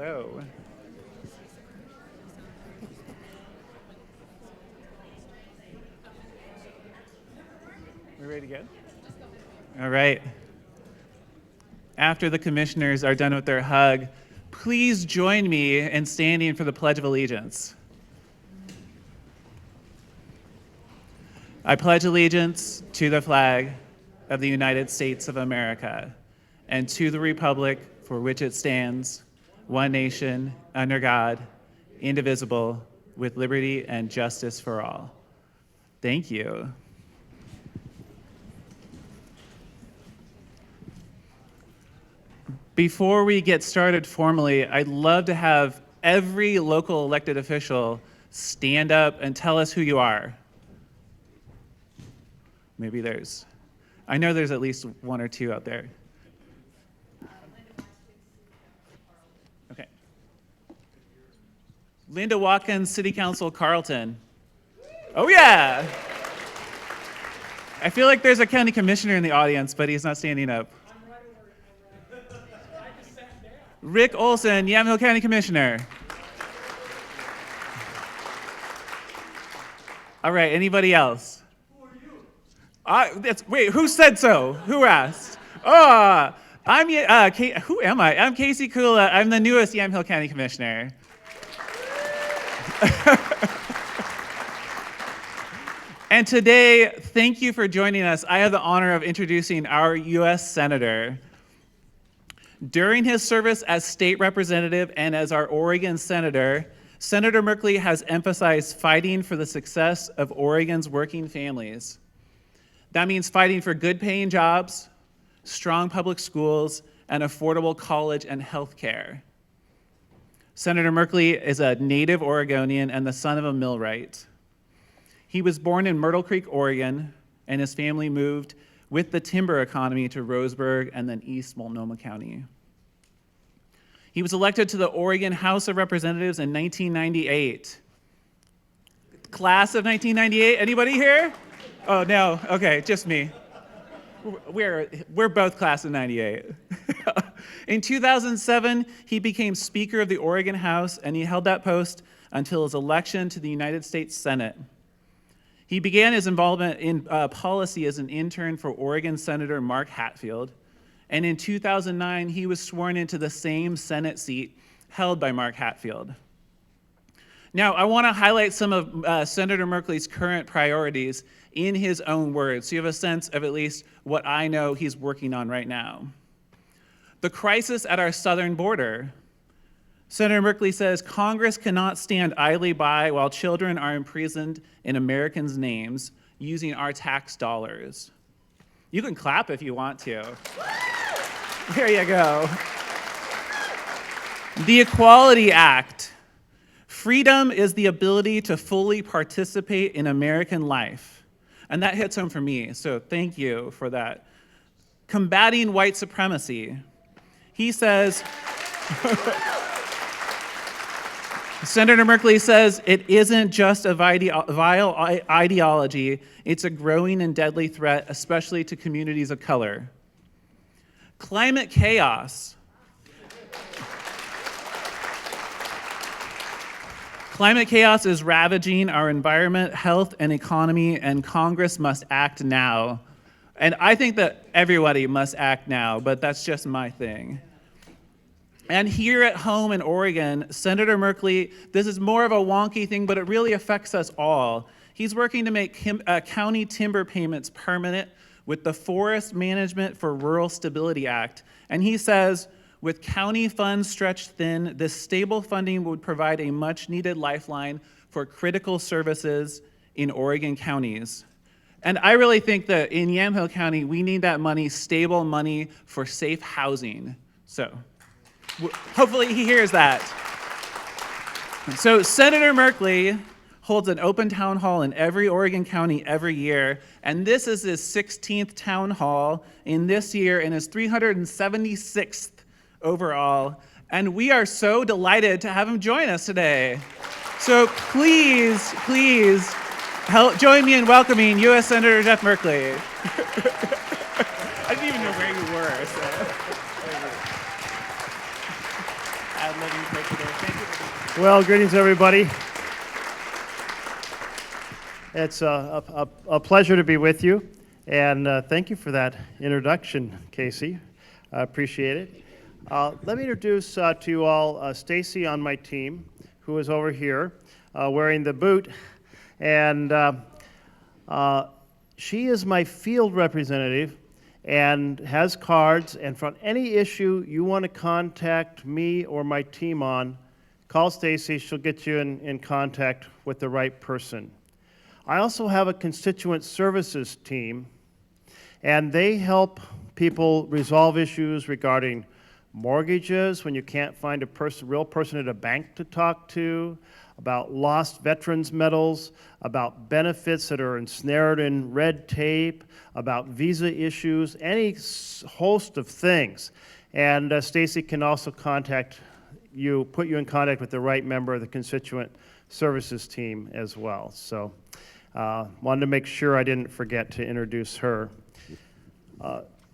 Hello. We ready to go? All right. After the commissioners are done with their hug, please join me in standing for the Pledge of Allegiance. I pledge allegiance to the flag of the United States of America and to the republic for which it stands, one nation, under God, indivisible, with liberty and justice for all. Thank you. Before we get started formally, I'd love to have every local elected official stand up and tell us who you are. Maybe I know there's at least one or two out there. Okay. Linda Watkins, City Council, Carlton. Oh yeah! I feel like there's a county commissioner in the audience, but he's not standing up. Rick Olson, Yamhill County Commissioner. All right, anybody else? Who are you? Wait, who said so? Who asked? Oh, who am I? I'm Casey Kula. I'm the newest Yamhill County Commissioner. And today, thank you for joining us. I have the honor of introducing our U.S. Senator. During his service as state representative and as our Oregon Senator, Senator Merkley has emphasized fighting for the success of Oregon's working families. That means fighting for good-paying jobs, strong public schools, and affordable college and health care. Senator Merkley is a native Oregonian and the son of a millwright. He was born in Myrtle Creek, Oregon, and his family moved with the timber economy to Roseburg and then East Multnomah County. He was elected to the Oregon House of Representatives in 1998. Class of 1998, anybody here? Oh no, okay, just me. We're both class of 98. In 2007, he became Speaker of the Oregon House, and he held that post until his election to the United States Senate. He began his involvement in policy as an intern for Oregon Senator Mark Hatfield, and in 2009, he was sworn into the same Senate seat held by Mark Hatfield. Now, I want to highlight some of Senator Merkley's current priorities in his own words, so you have a sense of at least what I know he's working on right now. The crisis at our southern border. Senator Merkley says, Congress cannot stand idly by while children are imprisoned in Americans' names using our tax dollars. You can clap if you want to. There you go. The Equality Act. Freedom is the ability to fully participate in American life. And that hits home for me, so thank you for that. Combating white supremacy. He says, Senator Merkley says it isn't just a vile ideology, it's a growing and deadly threat, especially to communities of color. Climate chaos. Climate chaos is ravaging our environment, health, and economy, and Congress must act now. And I think that everybody must act now, but that's just my thing. And here at home in Oregon, Senator Merkley, this is more of a wonky thing, but it really affects us all. He's working to make county timber payments permanent with the Forest Management for Rural Stability Act. And he says, with county funds stretched thin, this stable funding would provide a much-needed lifeline for critical services in Oregon counties. And I really think that in Yamhill County, we need that money, stable money for safe housing. So hopefully he hears that. So Senator Merkley holds an open town hall in every Oregon county every year, and this is his 16th town hall in this year and his 376th overall. And we are so delighted to have him join us today. So please join me in welcoming U.S. Senator Jeff Merkley. I didn't even know where you were. So. let you pray today. Thank you for being here. Well, greetings, everybody. It's a pleasure to be with you, and thank you for that introduction, Casey. I appreciate it. Let me introduce to you all Stacy on my team, who is over here wearing the boot, and she is my field representative and has cards, and for any issue you want to contact me or my team on, call Stacy. She'll get you in contact with the right person. I also have a constituent services team, and they help people resolve issues regarding mortgages when you can't find a real person at a bank to talk to, about lost veterans medals, about benefits that are ensnared in red tape, about visa issues, any host of things. And Stacy can also contact you, put you in contact with the right member of the constituent services team as well. So wanted to make sure I didn't forget to introduce her.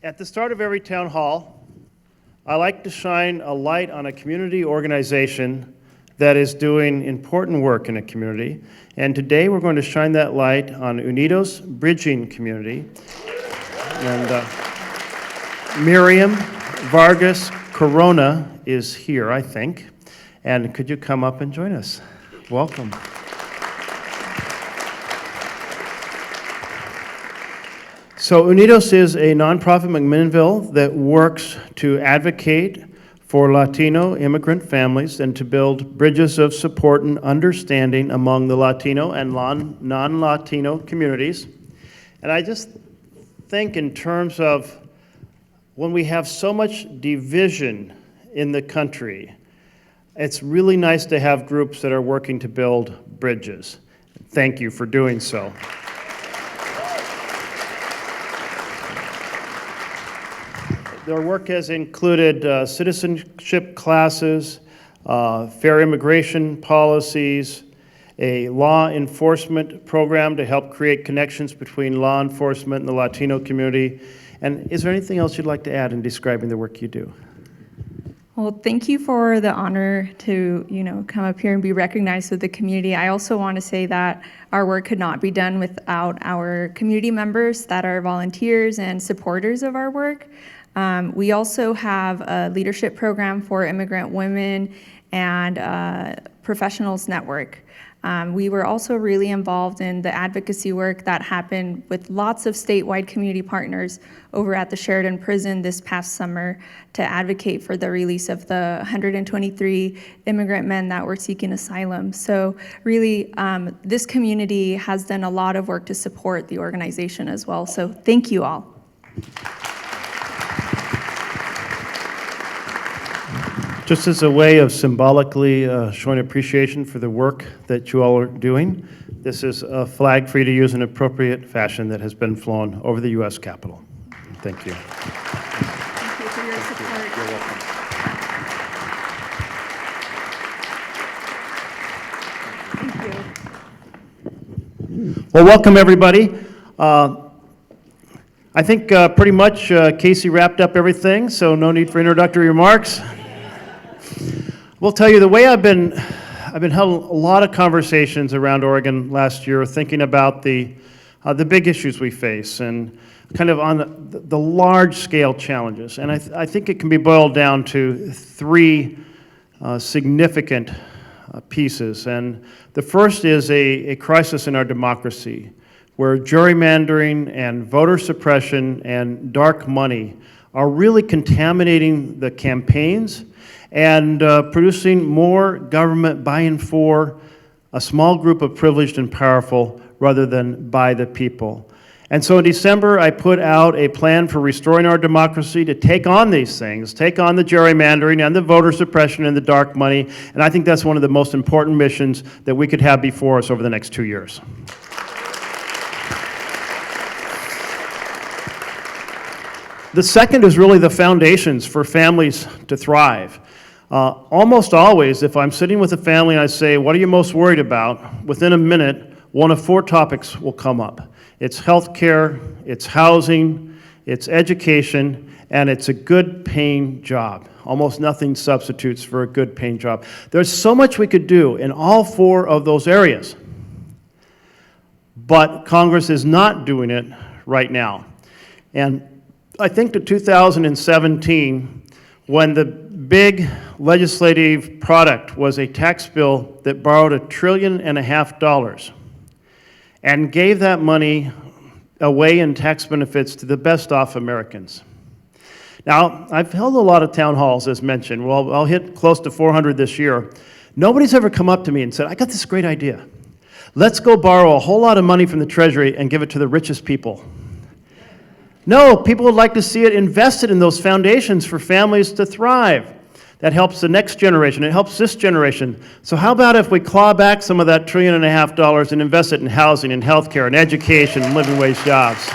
At the start of every town hall, I like to shine a light on a community organization that is doing important work in a community. And today we're going to shine that light on Unidos Bridging Community. And Miriam Vargas Corona is here, I think. And could you come up and join us? Welcome. So Unidos is a nonprofit McMinnville that works to advocate for Latino immigrant families and to build bridges of support and understanding among the Latino and non-Latino communities. And I just think in terms of when we have so much division in the country, it's really nice to have groups that are working to build bridges. Thank you for doing so. Their work has included citizenship classes, fair immigration policies, a law enforcement program to help create connections between law enforcement and the Latino community. And is there anything else you'd like to add in describing the work you do? Well, thank you for the honor to, come up here and be recognized with the community. I also want to say that our work could not be done without our community members that are volunteers and supporters of our work. We also have a leadership program for immigrant women and professionals network. We were also really involved in the advocacy work that happened with lots of statewide community partners over at the Sheridan Prison this past summer to advocate for the release of the 123 immigrant men that were seeking asylum. So really, this community has done a lot of work to support the organization as well. So thank you all. Just as a way of symbolically showing appreciation for the work that you all are doing, this is a flag for you to use in appropriate fashion that has been flown over the U.S. Capitol. Thank you. Thank you for your support. You're welcome. Thank you. Well, welcome everybody. I think pretty much Casey wrapped up everything, so no need for introductory remarks. We'll tell you the way I've been having a lot of conversations around Oregon last year, thinking about the big issues we face and kind of on the large scale challenges. And I think it can be boiled down to three significant pieces. And the first is a crisis in our democracy, where gerrymandering and voter suppression and dark money are really contaminating the campaigns and producing more government buy-in for a small group of privileged and powerful rather than by the people. And so in December, I put out a plan for restoring our democracy to take on these things, take on the gerrymandering and the voter suppression and the dark money, and I think that's one of the most important missions that we could have before us over the next 2 years. The second is really the foundations for families to thrive. Almost always, if I'm sitting with a family and I say, what are you most worried about? Within a minute, one of 4 topics will come up. It's healthcare, it's housing, it's education, and it's a good paying job. almost nothing substitutes for a good paying job. There's so much we could do in all 4 of those areas. But Congress is not doing it right now. And I think to 2017, when the big legislative product was a tax bill that borrowed $1.5 trillion and gave that money away in tax benefits to the best off Americans. Now, I've held a lot of town halls, as mentioned. Well, I'll hit close to 400 this year. Nobody's ever come up to me and said, I got this great idea. Let's go borrow a whole lot of money from the Treasury and give it to the richest people. No, people would like to see it invested in those foundations for families to thrive. That helps the next generation. It helps this generation. So how about if we claw back some of that $1.5 trillion and invest it in housing and healthcare and education and living wage jobs?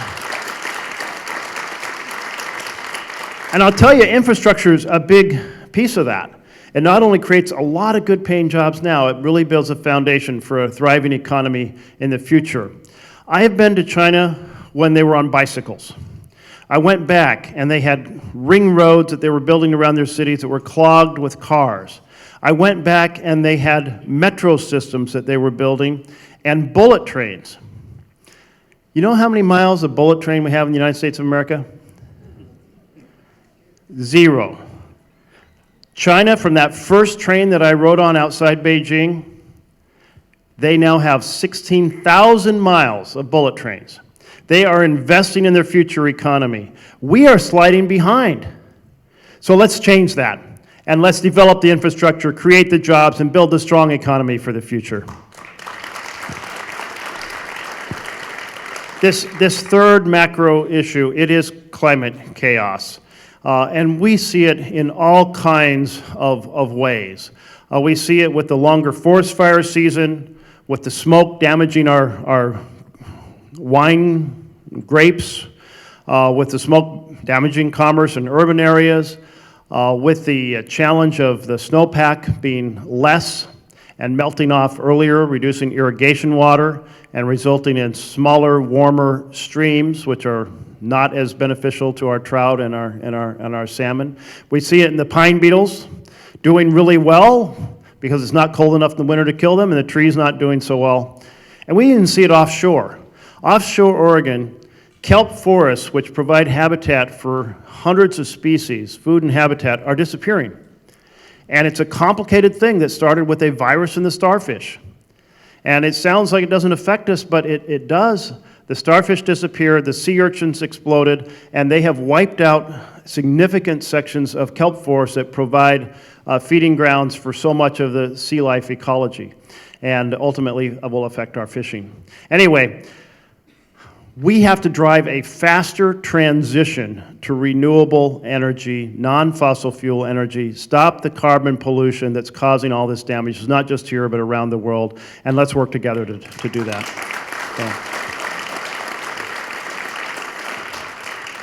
And I'll tell you, infrastructure is a big piece of that. It not only creates a lot of good paying jobs now, it really builds a foundation for a thriving economy in the future. I have been to China when they were on bicycles. I went back and they had ring roads that they were building around their cities that were clogged with cars. I went back and they had metro systems that they were building and bullet trains. You know how many miles of bullet train we have in the United States of America? 0. China, from that first train that I rode on outside Beijing, they now have 16,000 miles of bullet trains. They are investing in their future economy. We are sliding behind. So let's change that. And let's develop the infrastructure, create the jobs, and build a strong economy for the future. This third macro issue, it is climate chaos. And we see it in all kinds of ways. We see it with the longer forest fire season, with the smoke damaging our wine grapes, with the smoke damaging commerce in urban areas, with the challenge of the snowpack being less and melting off earlier, reducing irrigation water and resulting in smaller, warmer streams, which are not as beneficial to our trout and our salmon. We see it in the pine beetles doing really well because it's not cold enough in the winter to kill them, and the trees not doing so well. And we even see it offshore. Offshore Oregon, kelp forests, which provide habitat for hundreds of species, food and habitat, are disappearing. And it's a complicated thing that started with a virus in the starfish. And it sounds like it doesn't affect us, but it does. The starfish disappeared, the sea urchins exploded, and they have wiped out significant sections of kelp forests that provide feeding grounds for so much of the sea life ecology, and ultimately will affect our fishing. Anyway, we have to drive a faster transition to renewable energy, non-fossil fuel energy, stop the carbon pollution that's causing all this damage. It's not just here, but around the world, and let's work together to do that. So,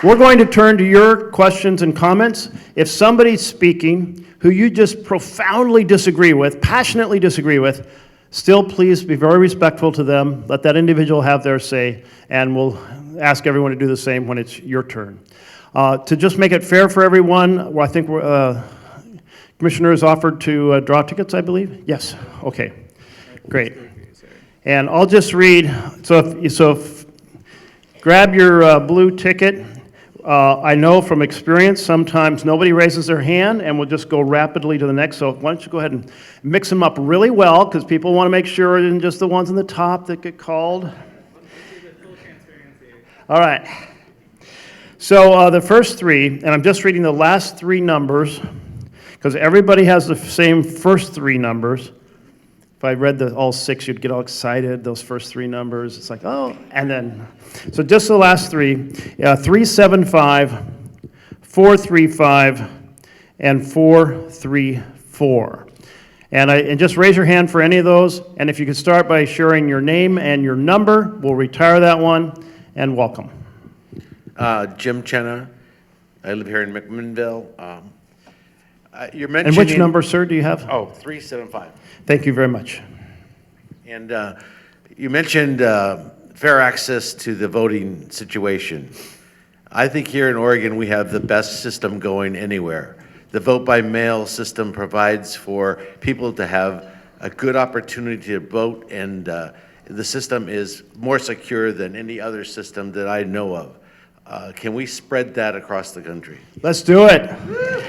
we're going to turn to your questions and comments. If somebody's speaking who you just profoundly disagree with, passionately disagree with, still, please be very respectful to them. Let that individual have their say, and we'll ask everyone to do the same when it's your turn. To just make it fair for everyone, I think Commissioner has offered to draw tickets, I believe? Yes. Okay. Great. And I'll just read. So grab your blue ticket. I know from experience sometimes nobody raises their hand and we'll just go rapidly to the next. So why don't you go ahead and mix them up really well, because people want to make sure it isn't just the ones on the top that get called. All right. So the first three, and I'm just reading the last three numbers because everybody has the same first three numbers. If I read all six, you'd get all excited, those first three numbers. It's like, oh, and then, so just the last three, 375, 435, and 434. And just raise your hand for any of those, and if you could start by sharing your name and your number, we'll retire that one, and welcome. Jim Chinna. I live here in McMinnville. You're And mentioning... which number, sir, do you have? Oh, 375. Thank you very much. And you mentioned fair access to the voting situation. I think here in Oregon we have the best system going anywhere. the vote by mail system provides for people to have a good opportunity to vote, and the system is more secure than any other system that I know of. Can we spread that across the country? Let's do it.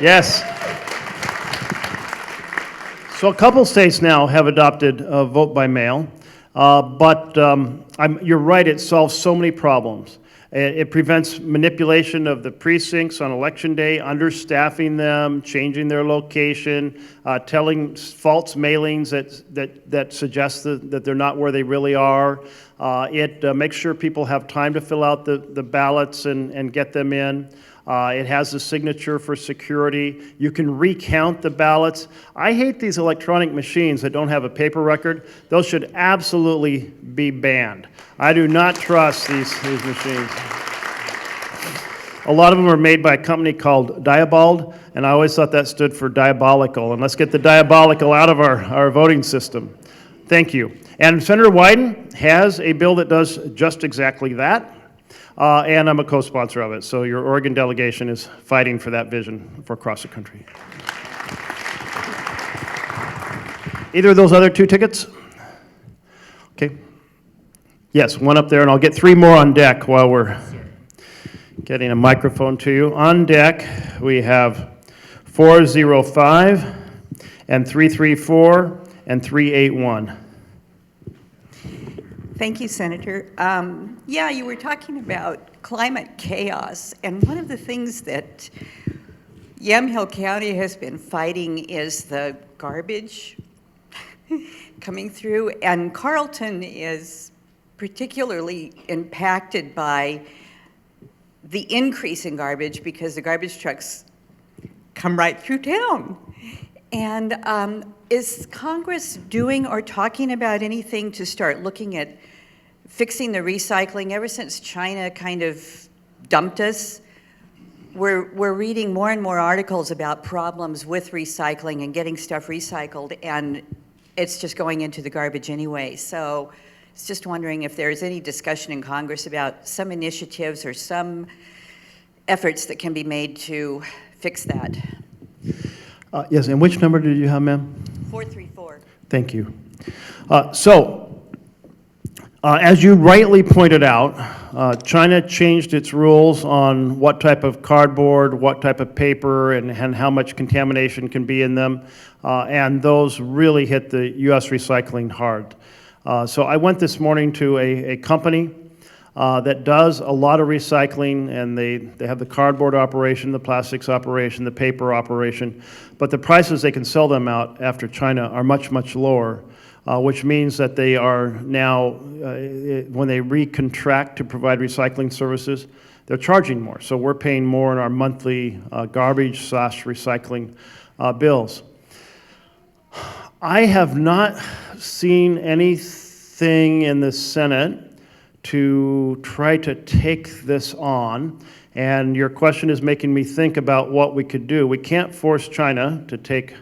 Yes. So a couple states now have adopted vote by mail, but you're right, it solves so many problems. It prevents manipulation of the precincts on election day, understaffing them, changing their location, telling false mailings that suggest that they're not where they really are. It makes sure people have time to fill out the ballots and get them in. It has the signature for security. You can recount the ballots. I hate these electronic machines that don't have a paper record. Those should absolutely be banned. I do not trust these machines. A lot of them are made by a company called Diebold, and I always thought that stood for diabolical. And let's get the diabolical out of our voting system. Thank you. And Senator Wyden has a bill that does just exactly that. And I'm a co-sponsor of it, so your Oregon delegation is fighting for that vision for across the country. Either of those other two tickets? Okay. Yes, one up there, and I'll get 3 more on deck while we're getting a microphone to you. On deck, we have 405 and 334 and 381. Thank you, Senator. Yeah, you were talking about climate chaos, and one of the things that Yamhill County has been fighting is the garbage coming through, and Carlton is particularly impacted by the increase in garbage because the garbage trucks come right through town. And is Congress doing or talking about anything to start looking at fixing the recycling? Ever since China kind of dumped us, we're reading more and more articles about problems with recycling and getting stuff recycled, and it's just going into the garbage anyway. So it's just wondering if there's any discussion in Congress about some initiatives or some efforts that can be made to fix that. Yes, and which number did you have, ma'am? 434. Thank you. As you rightly pointed out, China changed its rules on what type of cardboard, what type of paper, and how much contamination can be in them, and those really hit the U.S. recycling hard. So I went this morning to a company that does a lot of recycling, and they have the cardboard operation, the plastics operation, the paper operation, but the prices they can sell them out after China are much, much lower, which means that they are now, when they recontract to provide recycling services, they're charging more. So we're paying more in our monthly garbage/recycling bills. I have not seen anything in the Senate to try to take this on, and your question is making me think about what we could do. We can't force China to take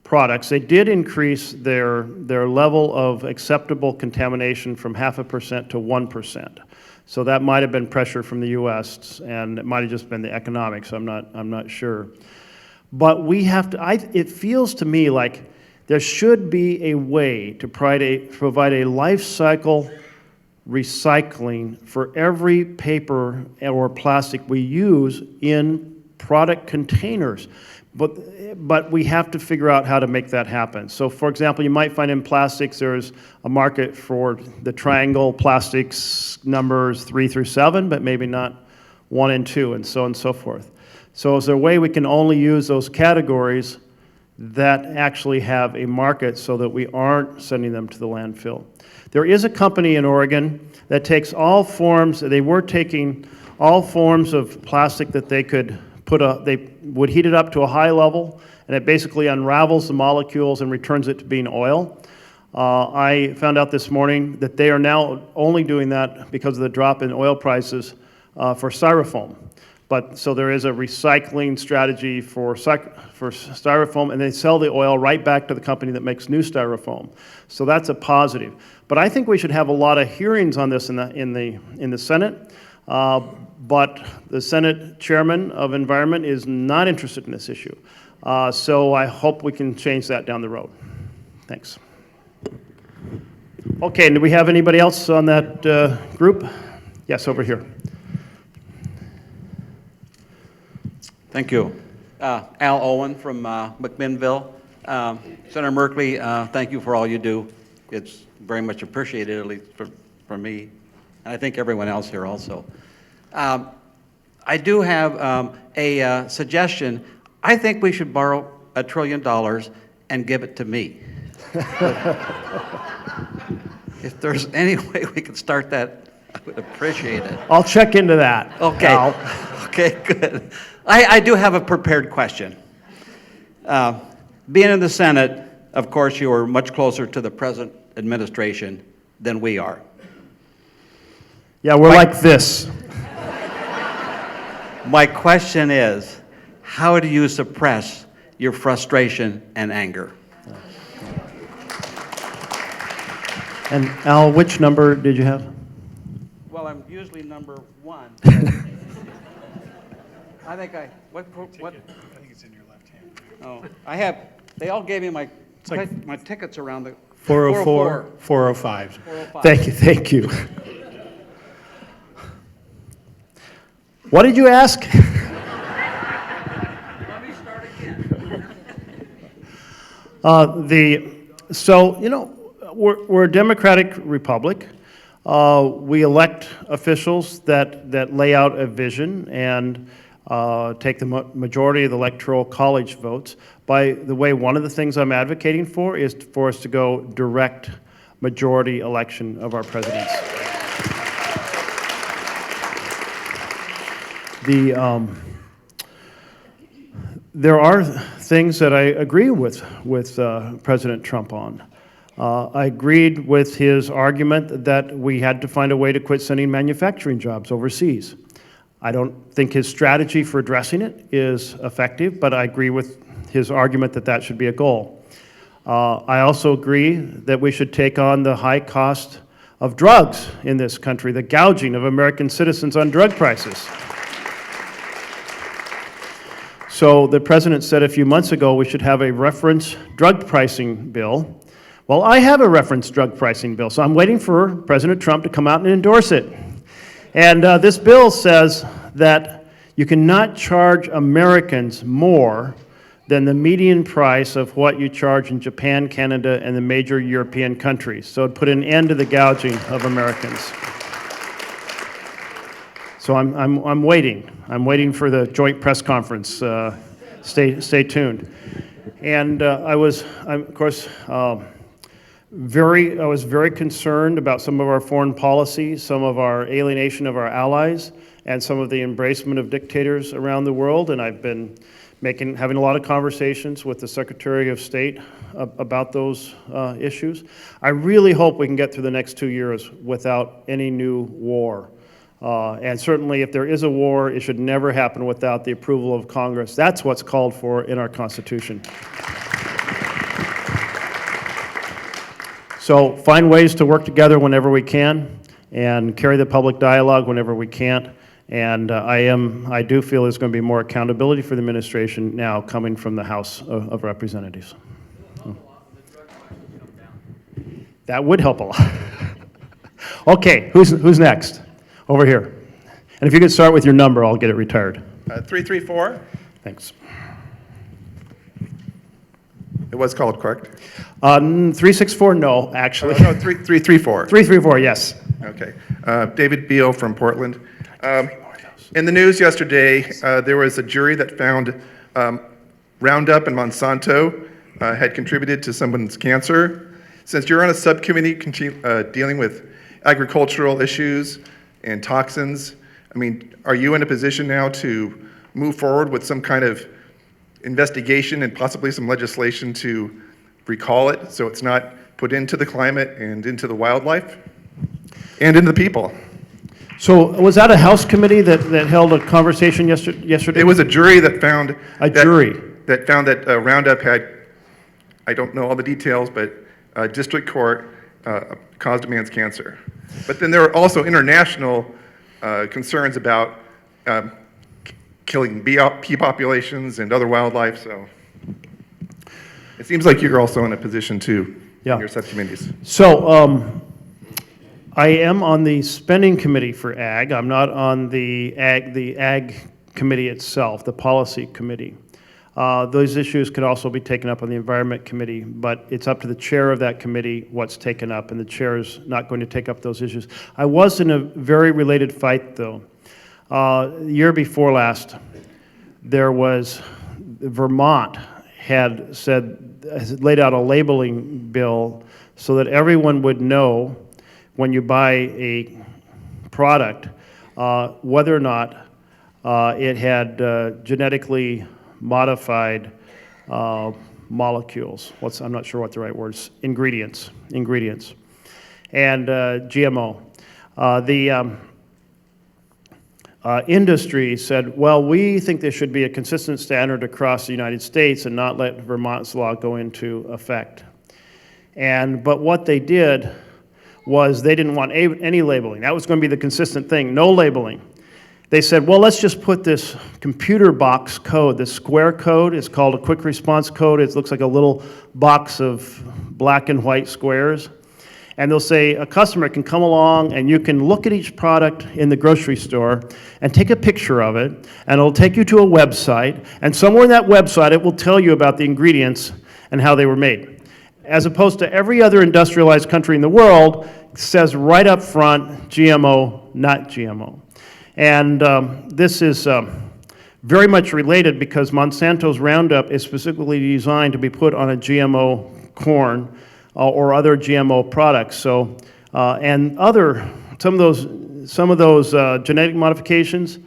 products. They did increase their level of acceptable contamination from 0.5% to 1%. So that might have been pressure from the U.S., and it might have just been the economics. I'm not sure. But we have to, it feels to me like there should be a way to provide a life cycle recycling for every paper or plastic we use in product containers. But we have to figure out how to make that happen. So for example, you might find in plastics there's a market for the triangle plastics numbers 3 through 7, but maybe not 1 and 2, and so on and so forth. So is there a way we can only use those categories that actually have a market so that we aren't sending them to the landfill? There is a company in Oregon that takes all forms, they were taking all forms of plastic that they could they would heat it up to a high level, and it basically unravels the molecules and returns it to being oil. I found out this morning that they are now only doing that because of the drop in oil prices for styrofoam. But so there is a recycling strategy for styrofoam, and they sell the oil right back to the company that makes new styrofoam. So that's a positive. But I think we should have a lot of hearings on this in the Senate. But the Senate Chairman of Environment is not interested in this issue. So I hope we can change that down the road. Thanks. Okay, do we have anybody else on that group? Yes, over here. Thank you. Al Owen from McMinnville. Senator Merkley, thank you for all you do. It's very much appreciated, at least for me, and I think everyone else here also. I do have a suggestion. I think we should borrow $1 trillion and give it to me. If there's any way we could start that, I would appreciate it. I'll check into that. Okay. Al. Okay, good. I do have a prepared question. Being in the Senate, of course, you are much closer to the present administration than we are. Yeah, we're like this. My question is, how do you suppress your frustration and anger? And Al, which number did you have? Well, I'm usually number 1. I think what? I think it's in your left hand. Oh, I have, they all gave me my tickets around the. 404, 405. 405. Thank you. What did you ask? Let me start again. So, you know, we're a democratic republic. We elect officials that lay out a vision and take the majority of the electoral college votes. By the way, one of the things I'm advocating for is for us to go direct majority election of our presidents. There are things that I agree with President Trump on. I agreed with his argument that we had to find a way to quit sending manufacturing jobs overseas. I don't think his strategy for addressing it is effective, but I agree with his argument that that should be a goal. I also agree that we should take on the high cost of drugs in this country, the gouging of American citizens on drug prices. So the president said a few months ago we should have a reference drug pricing bill. Well, I have a reference drug pricing bill, so I'm waiting for President Trump to come out and endorse it. And this bill says that you cannot charge Americans more than the median price of what you charge in Japan, Canada, and the major European countries. So it'd put an end to the gouging of Americans. So I'm waiting. I'm waiting for the joint press conference. Stay tuned. And I was very concerned about some of our foreign policy, some of our alienation of our allies, and some of the embracement of dictators around the world. And I've been having a lot of conversations with the Secretary of State about those issues. I really hope we can get through the next 2 years without any new war. And certainly if there is a war, it should never happen without the approval of Congress. That's what's called for in our Constitution. So find ways to work together whenever we can and carry the public dialogue whenever we can't. And I do feel there's going to be more accountability for the administration now coming from the House of Representatives. That would help a lot. Okay, who's next? Over here. And if you could start with your number, I'll get it retired. 334. Thanks. It was called, correct? 364, no, actually. No, 334. 334, yes. Okay. David Beal from Portland. In the news yesterday, there was a jury that found Roundup and Monsanto had contributed to someone's cancer. Since you're on a subcommittee dealing with agricultural issues and toxins, I mean, are you in a position now to move forward with some kind of investigation and possibly some legislation to recall it so it's not put into the climate and into the wildlife and into the people? So was that a House committee that held a conversation yesterday? It was a jury that found that Roundup had, I don't know all the details, but district court caused a man's cancer. But then there were also international concerns about killing bee populations and other wildlife. So It seems like you're also in a position to Yeah. in your subcommittees. So, I am on the spending committee for ag. I'm not on the ag committee itself, the policy committee. Those issues could also be taken up on the environment committee, but it's up to the chair of that committee what's taken up, and the chair is not going to take up those issues. I was in a very related fight, though. The year before last, there was, Vermont had laid out a labeling bill so that everyone would know when you buy a product whether or not it had genetically modified molecules. I'm not sure what the right words. Ingredients, and GMO. The industry said, well, we think there should be a consistent standard across the United States and not let Vermont's law go into effect. But what they did was they didn't want any labeling. That was going to be the consistent thing, no labeling. They said, well, let's just put this computer box code, this square code. It's called a quick response code. It looks like a little box of black and white squares. And they'll say a customer can come along and you can look at each product in the grocery store and take a picture of it, and it'll take you to a website, and somewhere in that website it will tell you about the ingredients and how they were made. As opposed to every other industrialized country in the world, it says right up front, GMO, not GMO. And this is very much related because Monsanto's Roundup is specifically designed to be put on a GMO corn or other GMO products. So, and some of those genetic modifications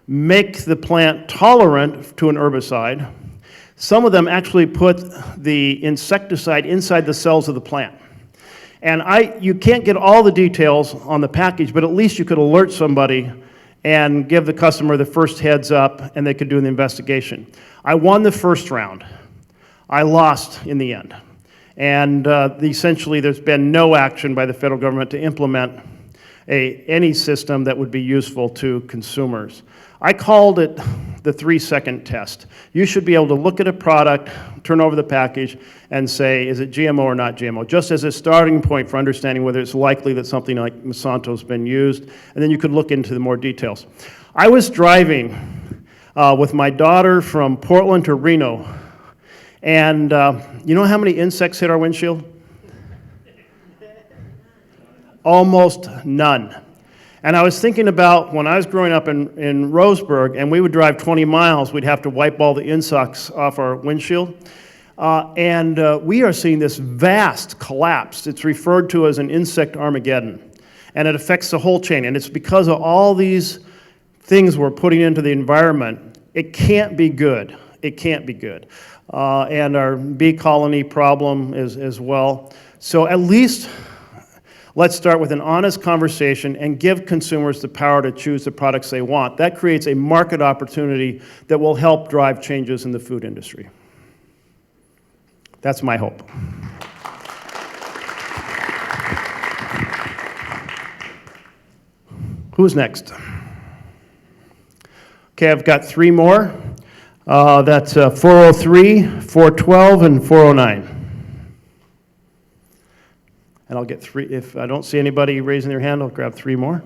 make the plant tolerant to an herbicide. Some of them actually put the insecticide inside the cells of the plant. And you can't get all the details on the package, but at least you could alert somebody and give the customer the first heads up, and they could do an investigation. I won the first round. I lost in the end. And essentially, there's been no action by the federal government to implement any system that would be useful to consumers. I called it the 3-second test. You should be able to look at a product, turn over the package, and say, is it GMO or not GMO? Just as a starting point for understanding whether it's likely that something like Monsanto's been used, and then you could look into the more details. I was driving with my daughter from Portland to Reno, and you know how many insects hit our windshield? Almost none. And I was thinking about when I was growing up in Roseburg, and we would drive 20 miles, we'd have to wipe all the insects off our windshield. We are seeing this vast collapse. It's referred to as an insect Armageddon. And it affects the whole chain. And it's because of all these things we're putting into the environment. It can't be good. It can't be good. And our bee colony problem is as well. So at least let's start with an honest conversation and give consumers the power to choose the products they want. That creates a market opportunity that will help drive changes in the food industry. That's my hope. Who's next? Okay, I've got 3 more. That's 403, 412, and 409. And I'll get 3. If I don't see anybody raising their hand, I'll grab 3 more.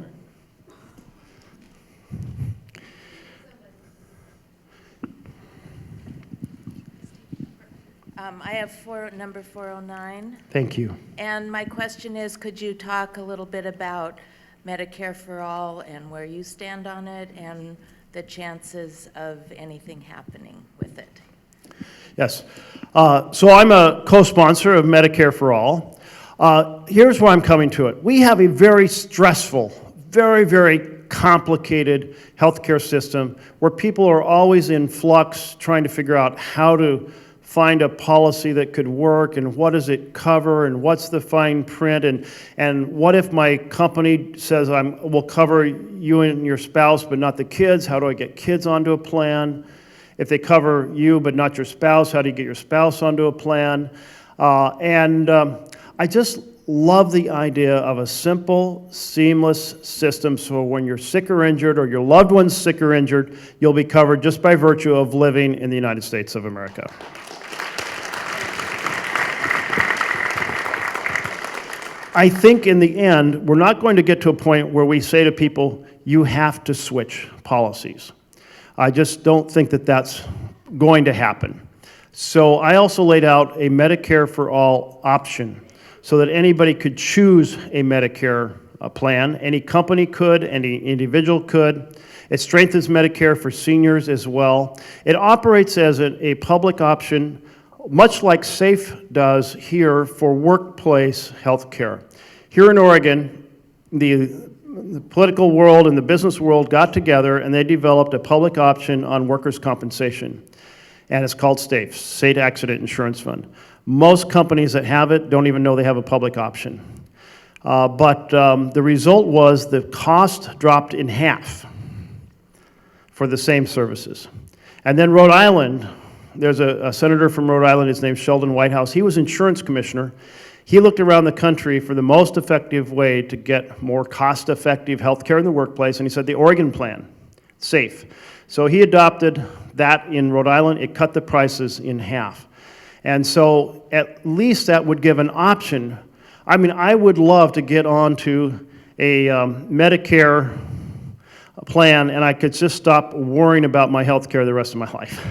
I have number 409. Thank you. And my question is, could you talk a little bit about Medicare for All and where you stand on it and the chances of anything happening with it? Yes. So I'm a co-sponsor of Medicare for All. Here's where I'm coming to it. We have a very stressful, very, very complicated healthcare system where people are always in flux trying to figure out how to find a policy that could work and what does it cover and what's the fine print and what if my company says we'll cover you and your spouse but not the kids, how do I get kids onto a plan? If they cover you but not your spouse, how do you get your spouse onto a plan? I just love the idea of a simple, seamless system so when you're sick or injured or your loved one's sick or injured, you'll be covered just by virtue of living in the United States of America. I think in the end, we're not going to get to a point where we say to people, you have to switch policies. I just don't think that that's going to happen. So I also laid out a Medicare for all option so that anybody could choose a Medicare plan. Any company could, any individual could. It strengthens Medicare for seniors as well. It operates as a public option, much like SAFE does here for workplace health care. Here in Oregon, the political world and the business world got together and they developed a public option on workers' compensation. And it's called SAFE, State Accident Insurance Fund. Most companies that have it don't even know they have a public option. But the result was the cost dropped in half for the same services. And then Rhode Island, there's a senator from Rhode Island, his name's Sheldon Whitehouse. He was insurance commissioner. He looked around the country for the most effective way to get more cost-effective health care in the workplace, and he said the Oregon plan, SAFE. So he adopted that in Rhode Island. It cut the prices in half. And so at least that would give an option. I mean, I would love to get onto a Medicare plan and I could just stop worrying about my health care the rest of my life.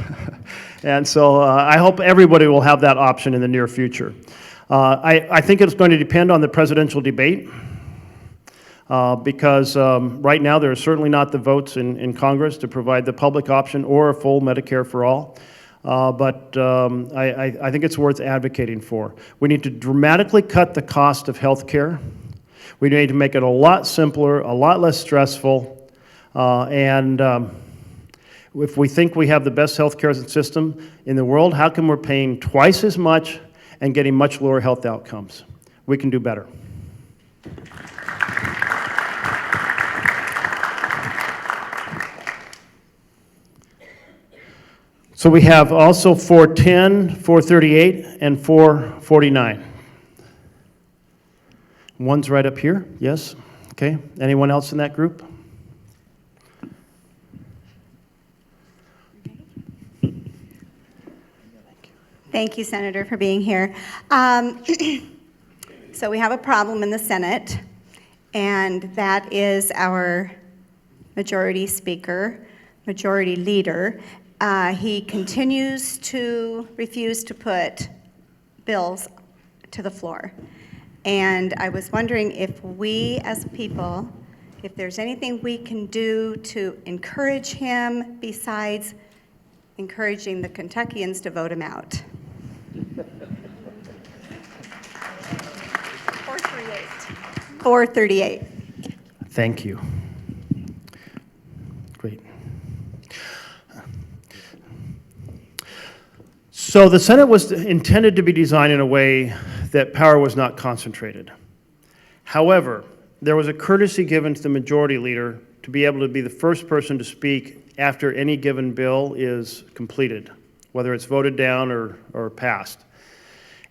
And so I hope everybody will have that option in the near future. I think it's going to depend on the presidential debate because right now there are certainly not the votes in Congress to provide the public option or a full Medicare for all. But I think it's worth advocating for. We need to dramatically cut the cost of health care. We need to make it a lot simpler, a lot less stressful, and if we think we have the best health care system in the world, how come we're paying twice as much and getting much lower health outcomes? We can do better. So we have also 410, 438, and 449. One's right up here, yes? Okay, anyone else in that group? Thank you, Senator, for being here. So we have a problem in the Senate, and that is our majority speaker, majority leader. He continues to refuse to put bills to the floor. And I was wondering if we as people, if there's anything we can do to encourage him besides encouraging the Kentuckians to vote him out. 438. Thank you. Great. So the Senate was intended to be designed in a way that power was not concentrated. However, there was a courtesy given to the majority leader to be able to be the first person to speak after any given bill is completed, whether it's voted down or passed.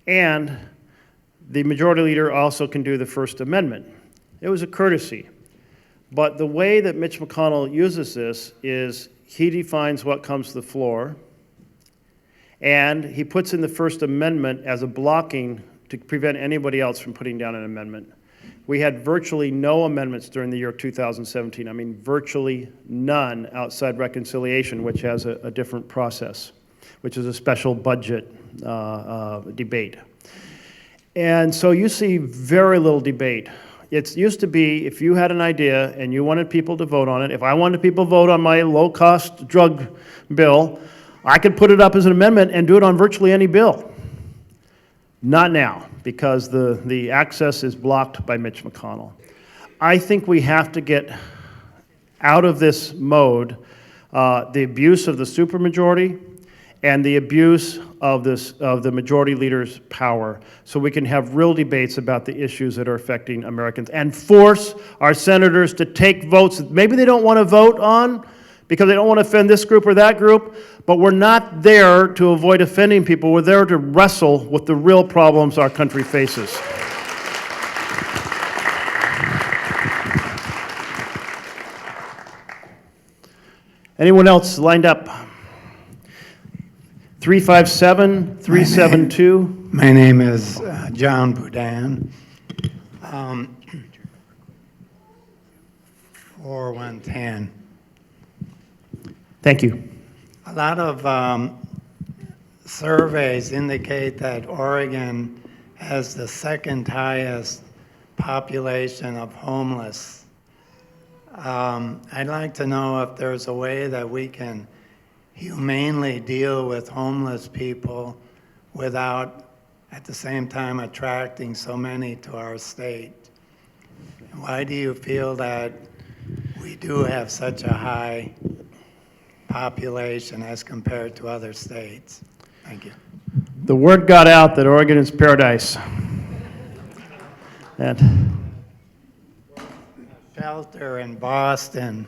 And the majority leader also can do the First Amendment. It was a courtesy. But the way that Mitch McConnell uses this is he defines what comes to the floor, and he puts in the First Amendment as a blocking to prevent anybody else from putting down an amendment. We had virtually no amendments during the year 2017. I mean, virtually none outside reconciliation, which has a different process, which is a special budget debate. And so you see very little debate. It used to be if you had an idea and you wanted people to vote on it, if I wanted people to vote on my low-cost drug bill, I could put it up as an amendment and do it on virtually any bill. Not now, because the access is blocked by Mitch McConnell. I think we have to get out of this mode, the abuse of the supermajority and the abuse of the majority leader's power, so we can have real debates about the issues that are affecting Americans and force our senators to take votes that maybe they don't want to vote on because they don't want to offend this group or that group, but we're not there to avoid offending people. We're there to wrestle with the real problems our country faces. Anyone else lined up? 357, 372. My name is John Boudin. Um, 4110. Thank you. A lot of surveys indicate that Oregon has the second highest population of homeless. I'd like to know if there's a way that we can humanely deal with homeless people without at the same time attracting so many to our state. Why do you feel that we do have such a high population as compared to other states? Thank you. The word got out that Oregon is paradise. And Shelter in Boston,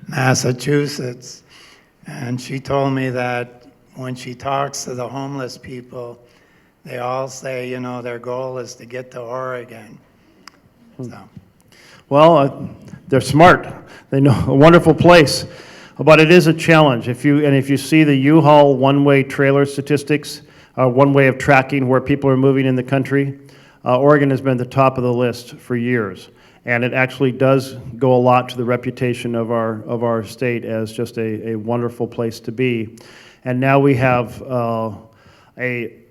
Massachusetts, and she told me that when she talks to the homeless people, they all say, you know, their goal is to get to Oregon. So. well, they're smart. They know a wonderful place, but it is a challenge. If you see the U-Haul one-way trailer statistics, one way of tracking where people are moving in the country, Oregon has been the top of the list for years. And it actually does go a lot to the reputation of our state as just a wonderful place to be. And now we have a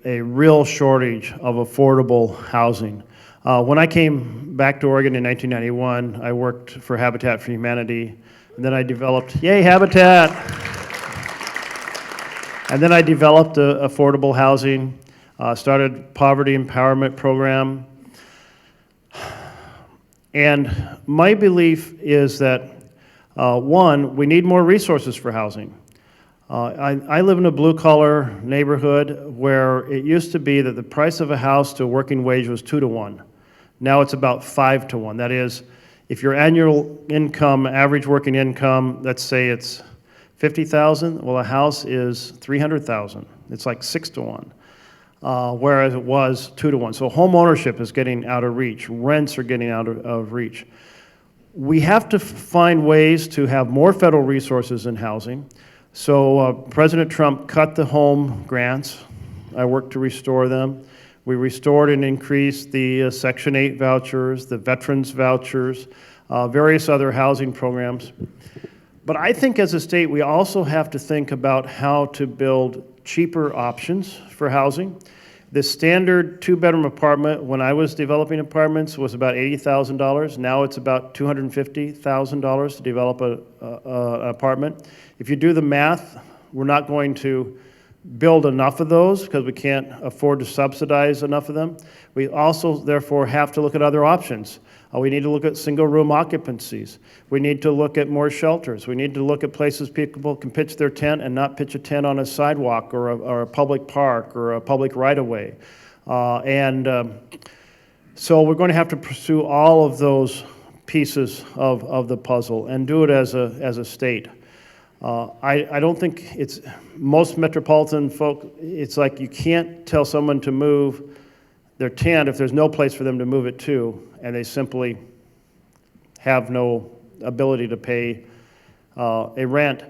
real shortage of affordable housing. When I came back to Oregon in 1991, I worked for Habitat for Humanity, and then I developed, yay, Habitat! And then I developed affordable housing, started poverty empowerment program. And my belief is that, one, we need more resources for housing. I live in a blue-collar neighborhood where it used to be that the price of a house to a working wage was 2 to 1. Now it's about 5 to 1. That is, if your annual income, average working income, let's say it's $50,000, well, a house is $300,000. It's like 6 to 1. Whereas it was 2 to 1. So home ownership is getting out of reach. Rents are getting out of reach. We have to find ways to have more federal resources in housing. So President Trump cut the home grants. I worked to restore them. We restored and increased the Section 8 vouchers, the veterans vouchers, various other housing programs. But I think as a state, we also have to think about how to build cheaper options for housing. The standard 2-bedroom apartment when I was developing apartments was about $80,000. Now it's about $250,000 to develop an apartment. If you do the math, we're not going to build enough of those because we can't afford to subsidize enough of them. We also, therefore, have to look at other options. We need to look at single-room occupancies. We need to look at more shelters. We need to look at places people can pitch their tent and not pitch a tent on a sidewalk or a public park or a public right-of-way. So we're going to have to pursue all of those pieces of the puzzle and do it as a state. I don't think it's, most metropolitan folk, it's like you can't tell someone to move their tent if there's no place for them to move it to, and they simply have no ability to pay a rent.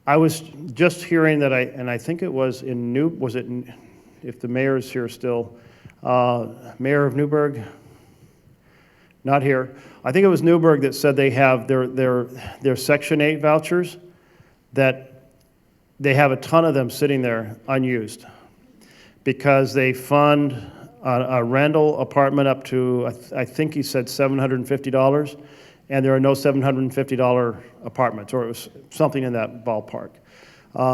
I was just hearing that I think it was in if the mayor is here still, Mayor of Newburgh, not here. I think it was Newburgh that said they have their Section 8 vouchers, that they have a ton of them sitting there unused because they fund a rental apartment up to, I think he said $750, and there are no $750 apartments, or it was something in that ballpark.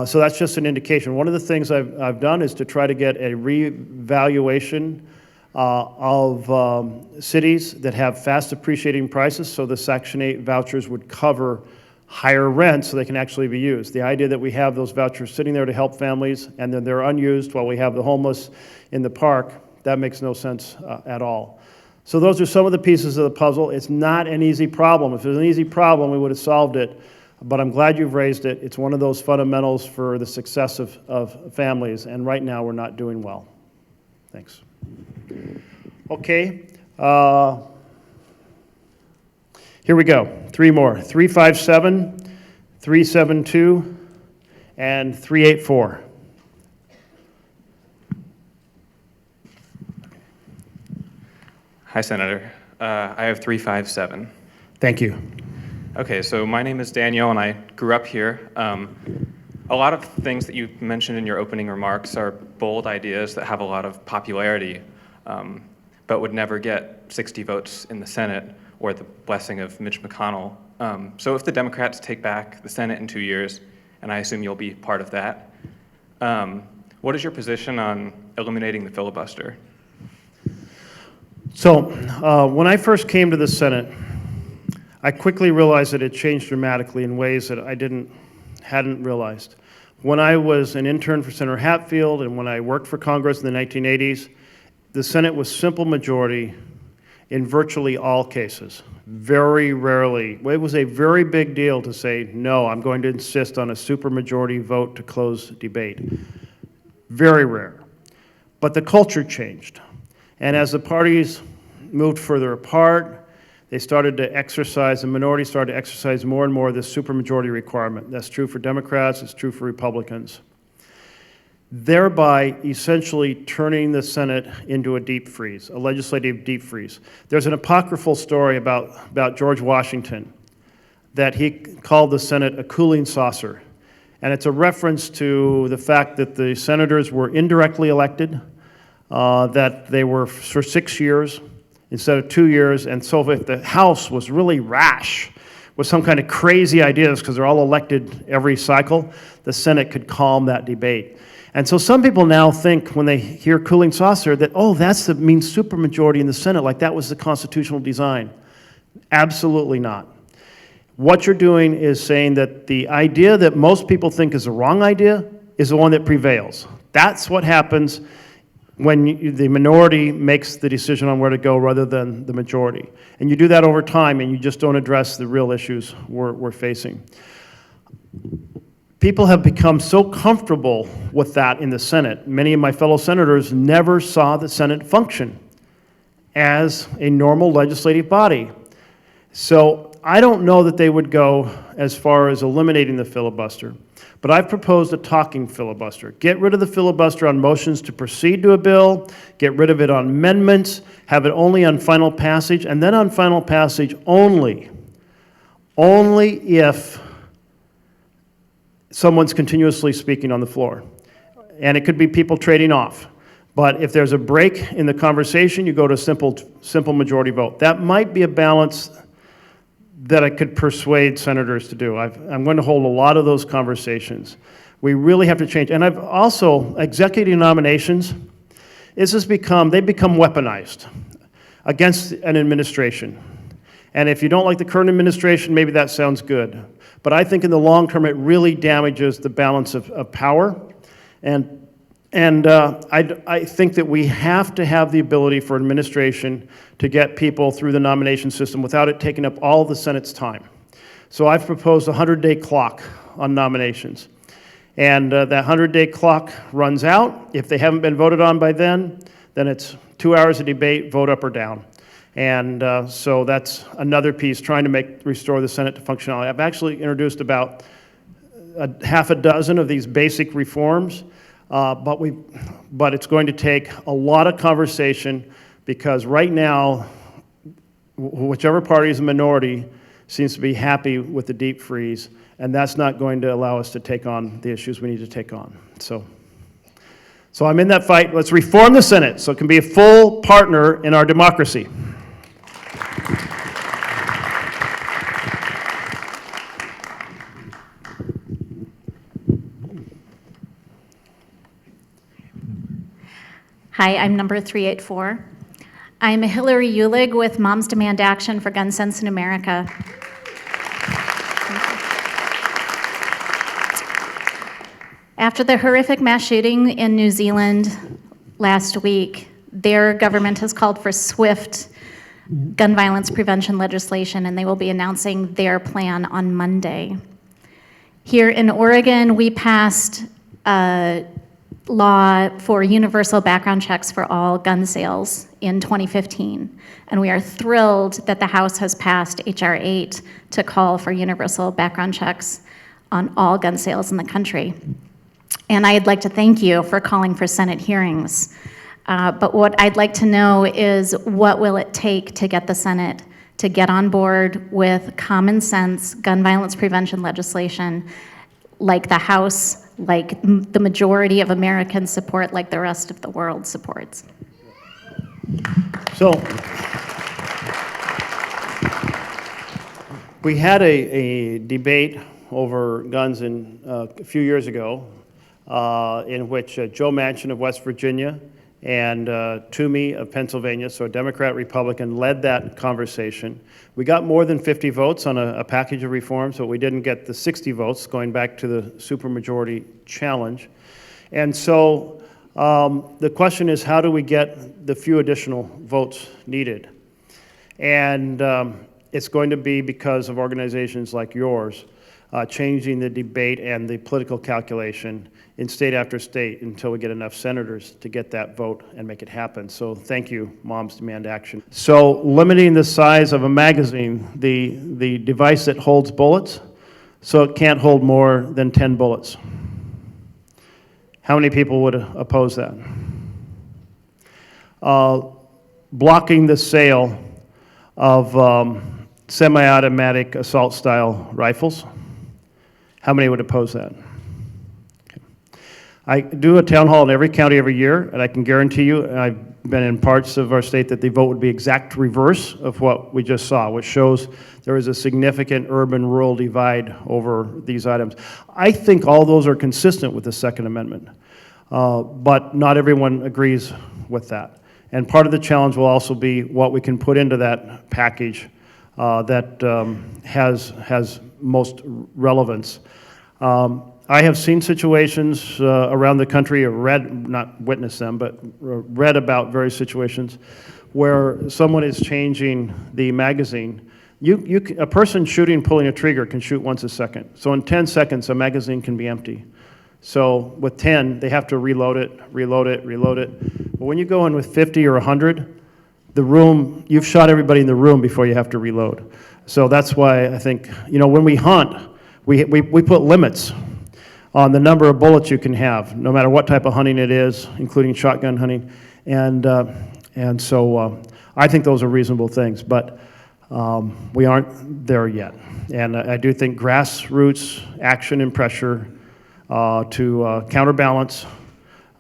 So that's just an indication. One of the things I've done is to try to get a revaluation of cities that have fast appreciating prices, so the Section 8 vouchers would cover higher rent so they can actually be used. The idea that we have those vouchers sitting there to help families and then they're unused while we have the homeless in the park, that makes no sense at all. So those are some of the pieces of the puzzle. It's not an easy problem. If it was an easy problem, we would have solved it. But I'm glad you've raised it. It's one of those fundamentals for the success of families, and right now we're not doing well. Thanks. Okay. Here we go. 3 more. 357, 372, and 384. Hi, Senator. I have 357. Thank you. Okay, so my name is Daniel, and I grew up here. A lot of things that you mentioned in your opening remarks are bold ideas that have a lot of popularity, but would never get 60 votes in the Senate or the blessing of Mitch McConnell. So if the Democrats take back the Senate in 2 years, and I assume you'll be part of that, what is your position on eliminating the filibuster? So when I first came to the Senate, I quickly realized that it changed dramatically in ways that I hadn't realized. When I was an intern for Senator Hatfield and when I worked for Congress in the 1980s, the Senate was simple majority in virtually all cases. Very rarely. It was a very big deal to say, no, I'm going to insist on a supermajority vote to close debate. Very rare. But the culture changed. And as the parties moved further apart, they started to exercise, the minority started to exercise more and more of this supermajority requirement. That's true for Democrats, it's true for Republicans. Thereby essentially turning the Senate into a deep freeze, a legislative deep freeze. There's an apocryphal story about George Washington that he called the Senate a cooling saucer. And it's a reference to the fact that the senators were indirectly elected, that they were for 6 years instead of 2 years, and so if the House was really rash with some kind of crazy ideas, because they're all elected every cycle, the Senate could calm that debate. And so some people now think when they hear cooling saucer that, oh, that's the means supermajority in the Senate, like that was the constitutional design. Absolutely not. What you're doing is saying that the idea that most people think is the wrong idea is the one that prevails. That's what happens when the minority makes the decision on where to go rather than the majority. And you do that over time, and you just don't address the real issues we're facing. People have become so comfortable with that in the Senate. Many of my fellow senators never saw the Senate function as a normal legislative body. So I don't know that they would go as far as eliminating the filibuster, but I've proposed a talking filibuster. Get rid of the filibuster on motions to proceed to a bill, get rid of it on amendments, have it only on final passage, and then on final passage only if someone's continuously speaking on the floor. And it could be people trading off. But if there's a break in the conversation, you go to a simple majority vote. That might be a balance that I could persuade senators to do. I'm going to hold a lot of those conversations. We really have to change. And I've also, executive nominations, they become weaponized against an administration. And if you don't like the current administration, maybe that sounds good. But I think in the long term, it really damages the balance of power. And I think that we have to have the ability for administration to get people through the nomination system without it taking up all the Senate's time. So I've proposed a 100-day clock on nominations. And that 100-day clock runs out. If they haven't been voted on by then it's 2 hours of debate, vote up or down. And so that's another piece, trying to restore the Senate to functionality. I've actually introduced about half a dozen of these basic reforms. But it's going to take a lot of conversation, because right now, whichever party is a minority seems to be happy with the deep freeze, and that's not going to allow us to take on the issues we need to take on. So I'm in that fight. Let's reform the Senate so it can be a full partner in our democracy. Hi, I'm number 384. I'm Hillary Ulig with Moms Demand Action for Gun Sense in America. After the horrific mass shooting in New Zealand last week, their government has called for swift gun violence prevention legislation, and they will be announcing their plan on Monday. Here in Oregon, we passed a law for universal background checks for all gun sales in 2015. And we are thrilled that the House has passed H.R. 8 to call for universal background checks on all gun sales in the country. And I'd like to thank you for calling for Senate hearings. But what I'd like to know is what will it take to get the Senate to get on board with common sense gun violence prevention legislation like the House, like the majority of Americans support, like the rest of the world supports. So we had a debate over guns a few years ago in which Joe Manchin of West Virginia and Toomey of Pennsylvania, so a Democrat Republican, led that conversation. We got more than 50 votes on a package of reforms, but we didn't get the 60 votes, going back to the supermajority challenge. And so the question is, how do we get the few additional votes needed? And it's going to be because of organizations like yours changing the debate and the political calculation in state after state until we get enough senators to get that vote and make it happen. So thank you, Moms Demand Action. So limiting the size of a magazine, the device that holds bullets, so it can't hold more than 10 bullets. How many people would oppose that? Blocking the sale of semi-automatic assault-style rifles. How many would oppose that? I do a town hall in every county every year, and I can guarantee you, and I've been in parts of our state, that the vote would be exact reverse of what we just saw, which shows there is a significant urban-rural divide over these items. I think all those are consistent with the Second Amendment, but not everyone agrees with that. And part of the challenge will also be what we can put into that package that has most relevance. I have seen situations around the country, or read, not witnessed them, but read about various situations where someone is changing the magazine. A person shooting, pulling a trigger can shoot once a second. So in 10 seconds, a magazine can be empty. So with 10, they have to reload it, reload it, reload it. But when you go in with 50 or 100, the room, you've shot everybody in the room before you have to reload. So that's why I think, when we hunt, we put limits on the number of bullets you can have, no matter what type of hunting it is, including shotgun hunting. And so I think those are reasonable things, but we aren't there yet. And I do think grassroots action and pressure to counterbalance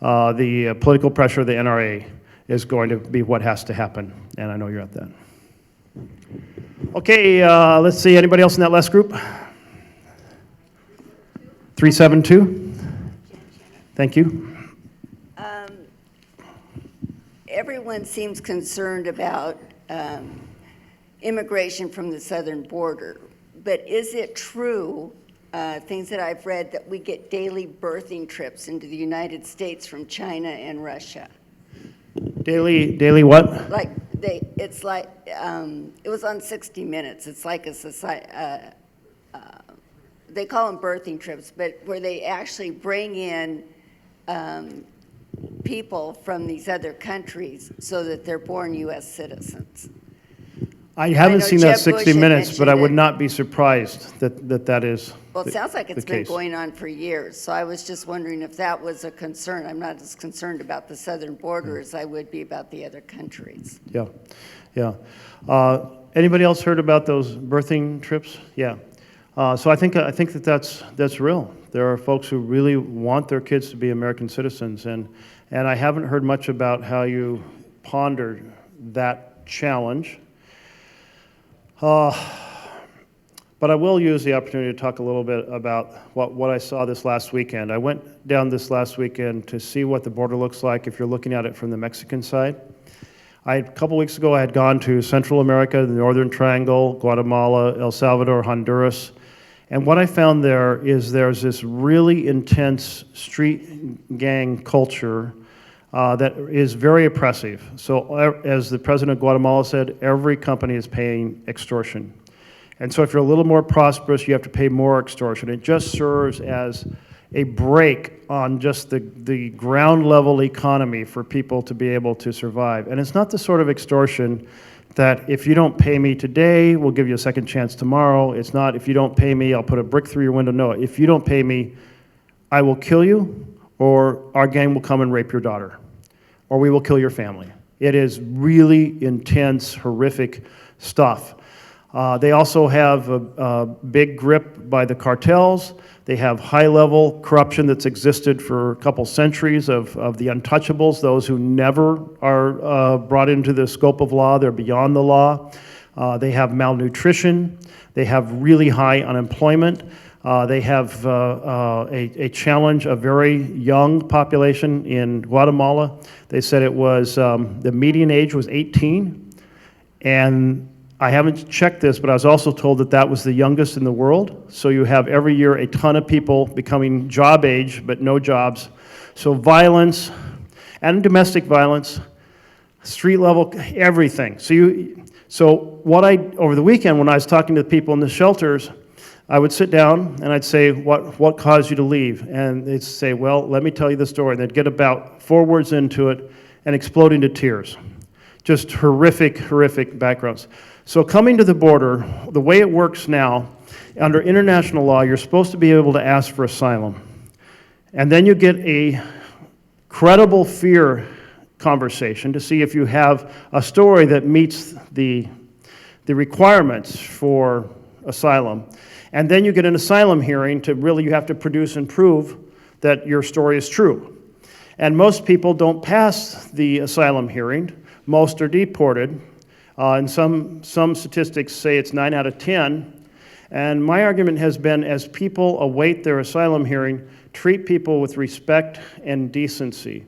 the political pressure of the NRA is going to be what has to happen, and I know you're at that. Okay, let's see, anybody else in that last group? 372? Thank you. Everyone seems concerned about immigration from the southern border, but is it true, things that I've read, that we get daily birthing trips into the United States from China and Russia? Daily what? Like it's like it was on 60 Minutes. It's like a society. They call them birthing trips, but where they actually bring in people from these other countries so that they're born U.S. citizens. I haven't seen that Jeb 60 Bush had Minutes, but I would mentioned not be surprised that is Well, it sounds like it's the been case. going on for years, so I was just wondering if that was a concern. I'm not as concerned about the southern border as I would be about the other countries. Yeah, yeah. Anybody else heard about those birthing trips? Yeah. So I think that's real. There are folks who really want their kids to be American citizens, and I haven't heard much about how you pondered that challenge. But I will use the opportunity to talk a little bit about what I saw this last weekend. I went down this last weekend to see what the border looks like if you're looking at it from the Mexican side. A couple weeks ago, I had gone to Central America, the Northern Triangle, Guatemala, El Salvador, Honduras. And what I found there is there's this really intense street gang culture that is very oppressive. So as the president of Guatemala said, every company is paying extortion. And so if you're a little more prosperous, you have to pay more extortion. It just serves as a break on just the ground level economy for people to be able to survive. And it's not the sort of extortion that if you don't pay me today, we'll give you a second chance tomorrow. It's not if you don't pay me, I'll put a brick through your window. No, if you don't pay me, I will kill you, or our gang will come and rape your daughter, or we will kill your family. It is really intense, horrific stuff. They also have a big grip by the cartels. They have high-level corruption that's existed for a couple centuries of the untouchables, those who never are brought into the scope of law. They're beyond the law. They have malnutrition. They have really high unemployment. They have a challenge, a very young population in Guatemala. They said it was, the median age was 18, and I haven't checked this, but I was also told that that was the youngest in the world. So you have every year a ton of people becoming job age, but no jobs. So violence and domestic violence, street level, everything. Over the weekend when I was talking to the people in the shelters, I would sit down and I'd say, what caused you to leave? And they'd say, well, let me tell you the story. And they'd get about 4 words into it and explode into tears. Just horrific, horrific backgrounds. So coming to the border, the way it works now, under international law, you're supposed to be able to ask for asylum. And then you get a credible fear conversation to see if you have a story that meets the requirements for asylum. And then you get an asylum hearing to really, you have to produce and prove that your story is true. And most people don't pass the asylum hearing. Most are deported. And some statistics say it's 9 out of 10. And my argument has been, as people await their asylum hearing, treat people with respect and decency.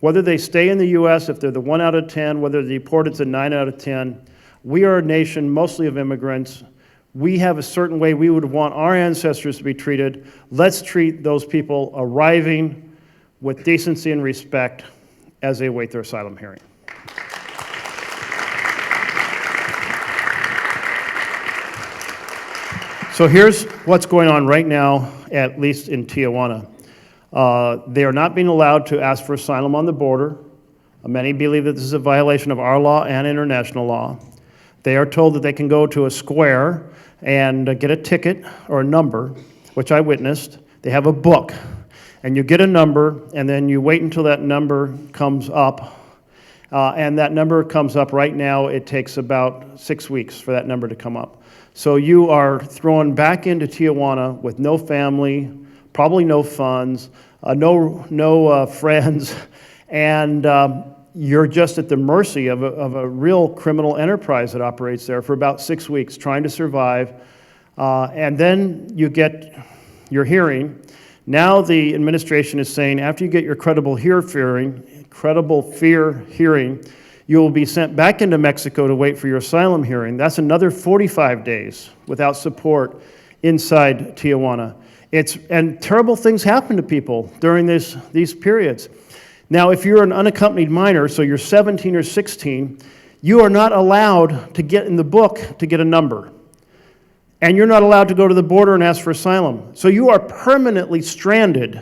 Whether they stay in the U.S., if they're the 1 out of 10, whether they're deported, it's a 9 out of 10. We are a nation mostly of immigrants. We have a certain way we would want our ancestors to be treated. Let's treat those people arriving with decency and respect as they await their asylum hearing. So here's what's going on right now, at least in Tijuana. They are not being allowed to ask for asylum on the border. Many believe that this is a violation of our law and international law. They are told that they can go to a square and get a ticket or a number, which I witnessed. They have a book, and you get a number, and then you wait until that number comes up. And that number comes up right now. It takes about 6 weeks for that number to come up. So you are thrown back into Tijuana with no family, probably no funds, no friends, and you're just at the mercy of a real criminal enterprise that operates there for about 6 weeks, trying to survive. And then you get your hearing. Now the administration is saying, after you get your credible fear hearing, you will be sent back into Mexico to wait for your asylum hearing. That's another 45 days without support inside Tijuana. And terrible things happen to people during these periods. Now, if you're an unaccompanied minor, so you're 17 or 16, you are not allowed to get in the book to get a number. And you're not allowed to go to the border and ask for asylum. So you are permanently stranded.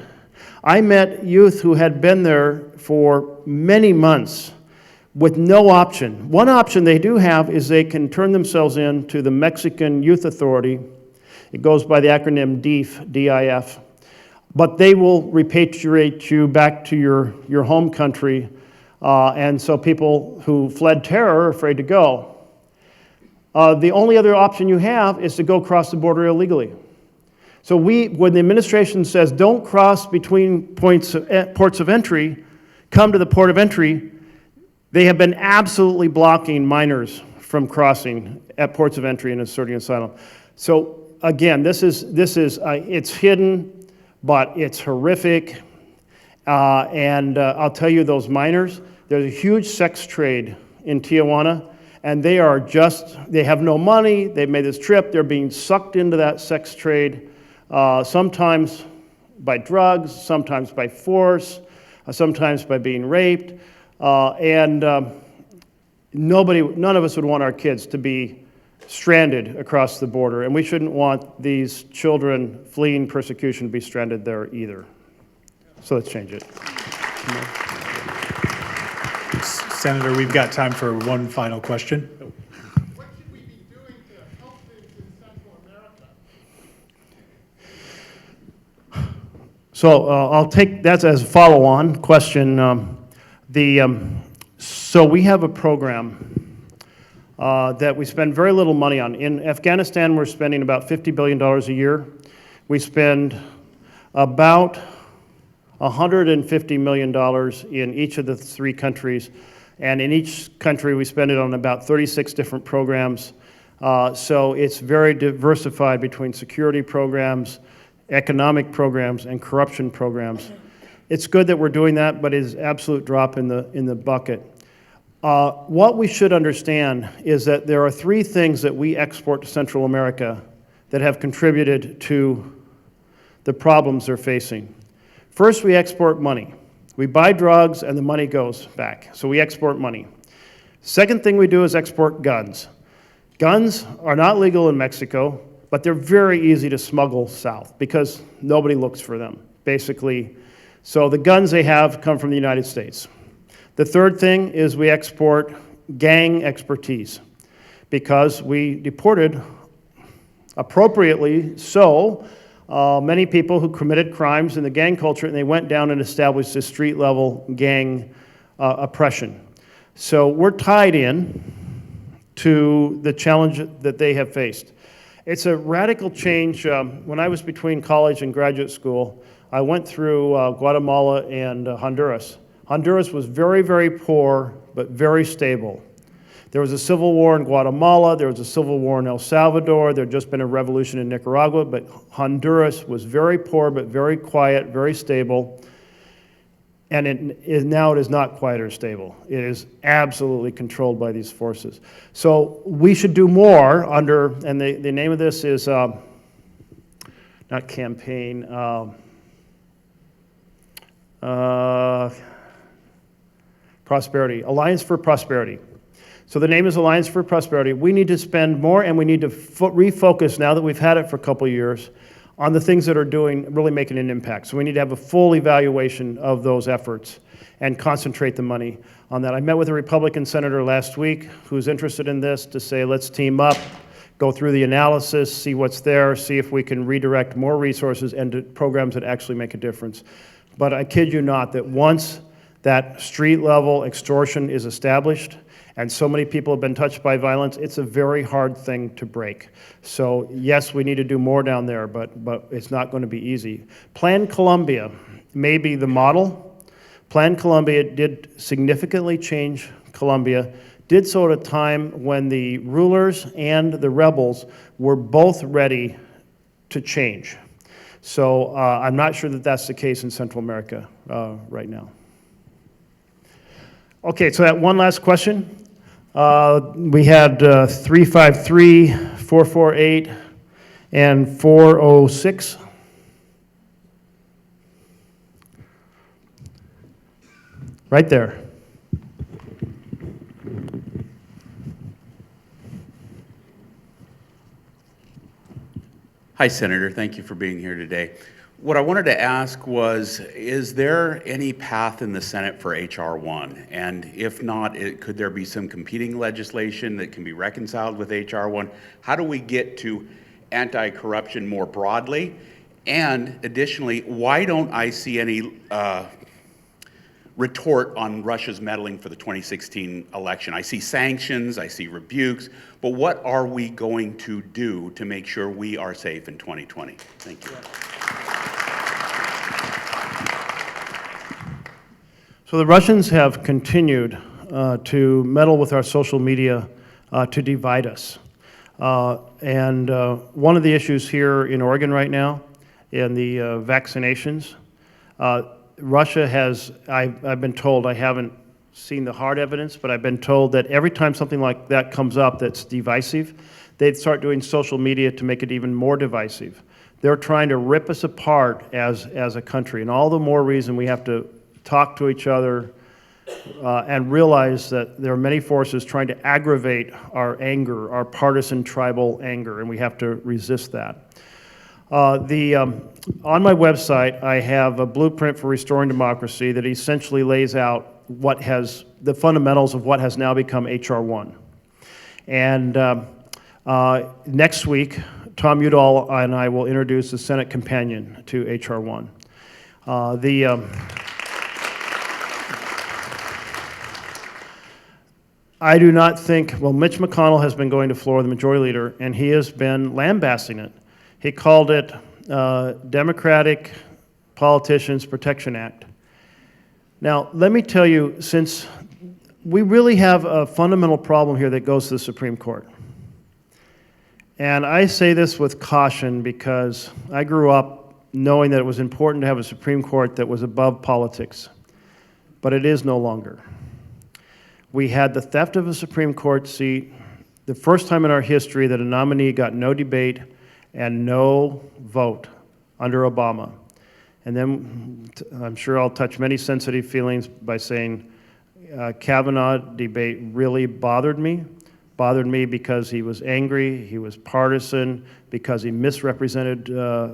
I met youth who had been there for many months with no option. One option they do have is they can turn themselves in to the Mexican Youth Authority. It goes by the acronym DIF, D-I-F. But they will repatriate you back to your home country. And so people who fled terror are afraid to go. The only other option you have is to go across the border illegally. So when the administration says don't cross between ports of entry, come to the port of entry, they have been absolutely blocking minors from crossing at ports of entry and asserting asylum. So again, it's hidden, but it's horrific. And I'll tell you, those minors, there's a huge sex trade in Tijuana, and they have no money, they've made this trip, they're being sucked into that sex trade, sometimes by drugs, sometimes by force, sometimes by being raped. None of us would want our kids to be stranded across the border, and we shouldn't want these children fleeing persecution to be stranded there either. So let's change it. Senator, we've got time for one final question. What should we be doing to help things in Central America? So I'll take that as a follow-on question. So we have a program that we spend very little money on. In Afghanistan, we're spending about $50 billion a year. We spend about $150 million in each of the 3 countries. And in each country, we spend it on about 36 different programs. So it's very diversified between security programs, economic programs, and corruption programs. It's good that we're doing that, but it is an absolute drop in the bucket. What we should understand is that there are 3 things that we export to Central America that have contributed to the problems they're facing. First, we export money. We buy drugs and the money goes back. So we export money. Second thing we do is export guns. Guns are not legal in Mexico, but they're very easy to smuggle south because nobody looks for them, basically. So the guns they have come from the United States. The third thing is we export gang expertise because we deported, appropriately so, many people who committed crimes in the gang culture, and they went down and established a street-level gang oppression. So we're tied in to the challenge that they have faced. It's a radical change. When I was between college and graduate school, I went through Guatemala and Honduras. Honduras was very, very poor, but very stable. There was a civil war in Guatemala, there was a civil war in El Salvador, there had just been a revolution in Nicaragua, but Honduras was very poor, but very quiet, very stable. And now it is not quiet or stable. It is absolutely controlled by these forces. So we should do more under, and the name of this is, not campaign, Prosperity, Alliance for Prosperity. So the name is Alliance for Prosperity. We need to spend more and we need to refocus, now that we've had it for a couple of years, on the things that are really making an impact. So we need to have a full evaluation of those efforts and concentrate the money on that. I met with a Republican senator last week who's interested in this to say, let's team up, go through the analysis, see what's there, see if we can redirect more resources into programs that actually make a difference. But I kid you not that once that street-level extortion is established, and so many people have been touched by violence, it's a very hard thing to break. So yes, we need to do more down there, but it's not going to be easy. Plan Colombia may be the model. Plan Colombia did significantly change Colombia, did so at a time when the rulers and the rebels were both ready to change. So I'm not sure that that's the case in Central America right now. Okay, so that one last question. We had 353, 448, and 406. Right there. Hi, Senator. Thank you for being here today. What I wanted to ask was, is there any path in the Senate for H.R. 1? And if not, could there be some competing legislation that can be reconciled with H.R. 1? How do we get to anti-corruption more broadly? And additionally, why don't I see any retort on Russia's meddling for the 2016 election? I see sanctions, I see rebukes, but what are we going to do to make sure we are safe in 2020? Thank you. So the Russians have continued to meddle with our social media to divide us. And one of the issues here in Oregon right now, in the vaccinations, Russia has, I've been told, I haven't seen the hard evidence, but I've been told that every time something like that comes up that's divisive, they'd start doing social media to make it even more divisive. They're trying to rip us apart as a country, and all the more reason we have to talk to each other and realize that there are many forces trying to aggravate our anger, our partisan tribal anger, and we have to resist that. On my website, I have a blueprint for restoring democracy that essentially lays out what has, the fundamentals of what has now become H.R. 1. And next week, Tom Udall and I will introduce the Senate companion to H.R. 1. I do not think, well, Mitch McConnell has been going to floor, the majority leader, and he has been lambasting it. He called it Democratic Politicians Protection Act. Now, let me tell you, since we really have a fundamental problem here that goes to the Supreme Court. And I say this with caution because I grew up knowing that it was important to have a Supreme Court that was above politics, but it is no longer. We had the theft of a Supreme Court seat, the first time in our history that a nominee got no debate and no vote under Obama. And then I'm sure I'll touch many sensitive feelings by saying Kavanaugh debate really bothered me because he was angry, he was partisan, because he misrepresented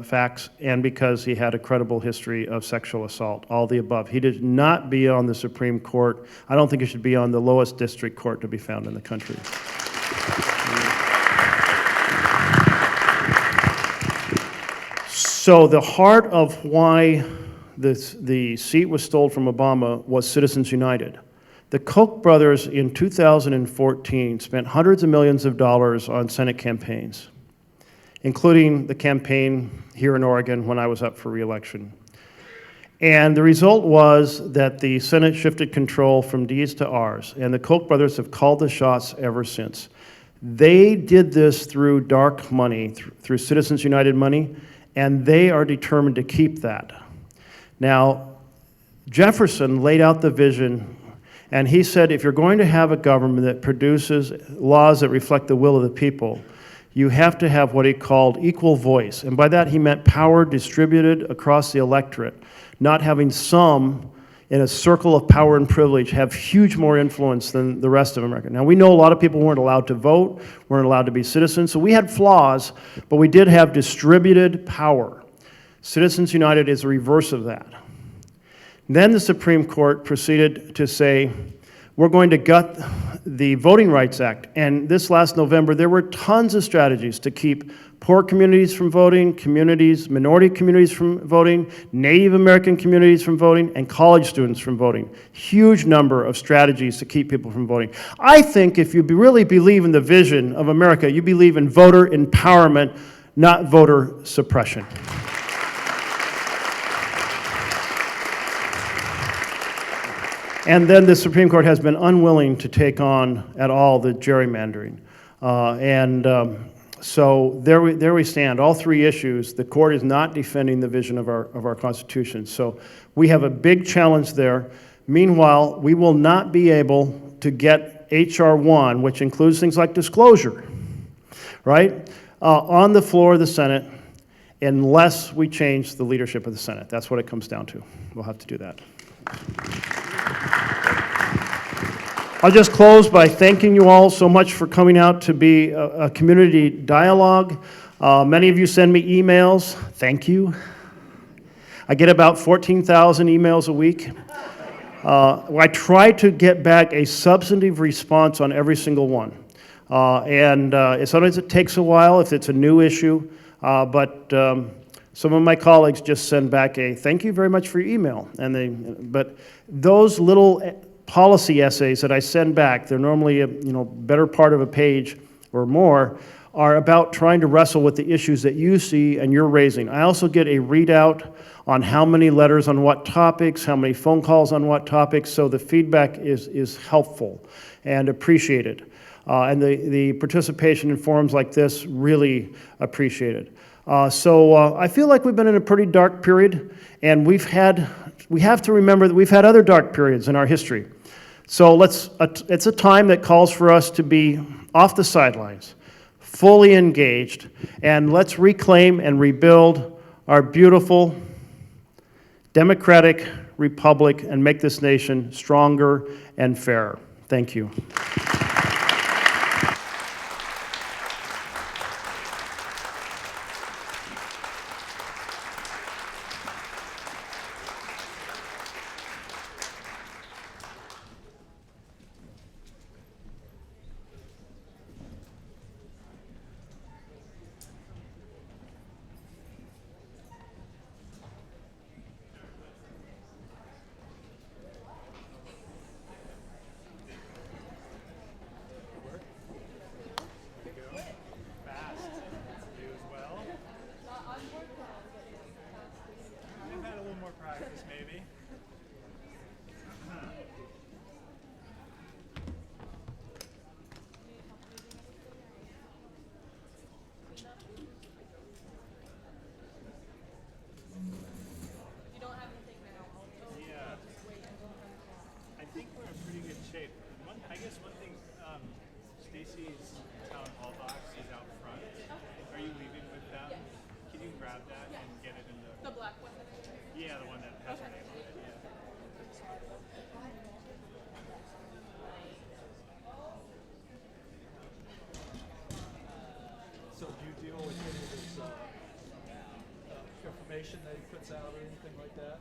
facts, and because he had a credible history of sexual assault, all the above. He did not be on the Supreme Court. I don't think he should be on the lowest district court to be found in the country. So the heart of why the seat was stolen from Obama was Citizens United. The Koch brothers in 2014 spent hundreds of millions of dollars on Senate campaigns, including the campaign here in Oregon when I was up for re-election. And the result was that the Senate shifted control from D's to R's, and the Koch brothers have called the shots ever since. They did this through dark money, through Citizens United money, and they are determined to keep that. Now, Jefferson laid out the vision, and he said, if you're going to have a government that produces laws that reflect the will of the people, you have to have what he called equal voice. And by that, he meant power distributed across the electorate, not having some in a circle of power and privilege have huge more influence than the rest of America. Now, we know a lot of people weren't allowed to vote, weren't allowed to be citizens, so we had flaws, but we did have distributed power. Citizens United is the reverse of that. Then the Supreme Court proceeded to say, we're going to gut the Voting Rights Act. And this last November, there were tons of strategies to keep poor communities from voting, minority communities from voting, Native American communities from voting, and college students from voting. Huge number of strategies to keep people from voting. I think if you really believe in the vision of America, you believe in voter empowerment, not voter suppression. And then the Supreme Court has been unwilling to take on at all the gerrymandering. So there we stand. All three issues, the court is not defending the vision of our Constitution. So we have a big challenge there. Meanwhile, we will not be able to get H.R. 1, which includes things like disclosure, right, on the floor of the Senate unless we change the leadership of the Senate. That's what it comes down to. We'll have to do that. I'll just close by thanking you all so much for coming out to be a community dialogue. Many of you send me emails. Thank you. I get about 14,000 emails a week. I try to get back a substantive response on every single one. Sometimes it takes a while if it's a new issue, but some of my colleagues just send back a thank you very much for your email. But those little policy essays that I send back, they're normally a better part of a page or more, are about trying to wrestle with the issues that you see and you're raising. I also get a readout on how many letters on what topics, how many phone calls on what topics, so the feedback is helpful and appreciated. And the participation in forums like this, really appreciated. So I feel like we've been in a pretty dark period, and we have to remember that we've had other dark periods in our history. So it's a time that calls for us to be off the sidelines, fully engaged, and let's reclaim and rebuild our beautiful democratic republic and make this nation stronger and fairer. Thank you. practice, maybe. You don't have anything now. Yeah. I think we're in pretty good shape. I guess one thing, Stacy's town hall box is out front. Are you leaving with them? Yes. Can you grab that and get it in The black one. Yeah, the one that has her Okay. name on it. Yeah. So do you deal with any of this information that he puts out or anything like that?